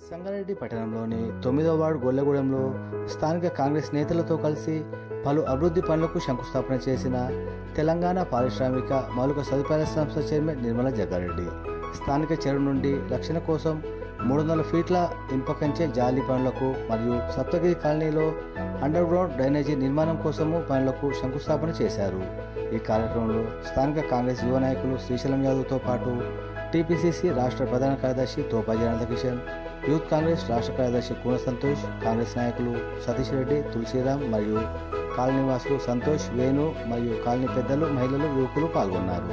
సంగారెడ్డి పట్టణంలోని 9వ వార్డు గొల్లగూడెంలో స్థానిక కాంగ్రెస్ నేతలతో కలిసి పలు అభివృద్ధి పనులకు శంకుస్థాపన చేసిన తెలంగాణ పారిశ్రామిక మౌలిక సదుపాయాల సంస్థ చైర్మన్ నిర్మల జగ్గారెడ్డి స్థానిక చెరువు నుండి రక్షణ కోసం 300 ఫీట్ల ఇంపకంచె జాలి పనులకు మరియు సప్తగిరి కాలనీలో అండర్ గ్రౌండ్ డ్రైనేజీ నిర్మాణం కోసము పనులకు శంకుస్థాపన చేశారు. ఈ కార్యక్రమంలో స్థానిక కాంగ్రెస్ యువ నాయకులు శ్రీశైలం యాదవ్తో పాటు టీపీసీసీ రాష్ట్ర ప్రధాన కార్యదర్శి తోపా జనార్దన్ కిషన్, యూత్ కాంగ్రెస్ రాష్ట్ర కార్యదర్శి కూన సంతోష్, కాంగ్రెస్ నాయకులు సతీష్ రెడ్డి, తులసిరామ్ మరియు కాలనీ వాసులు సంతోష్, వేణు మరియు కాలనీ పెద్దలు, మహిళలు, యువకులు పాల్గొన్నారు.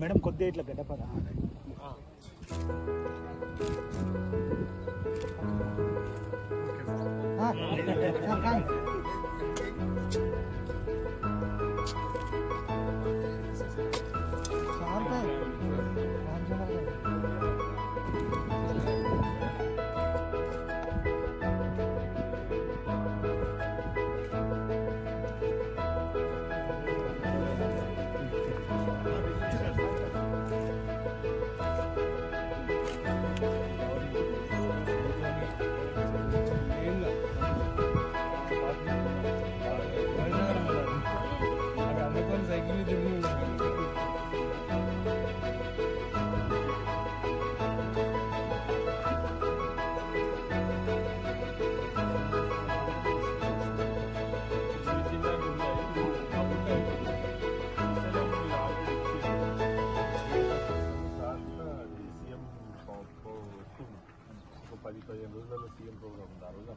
మేడం కొద్దిగా ఇట్లా గడ్డపడ $10-15 రోజులలో సీఎం ప్రోగ్రామ్ ఉంది. ఆ రోజు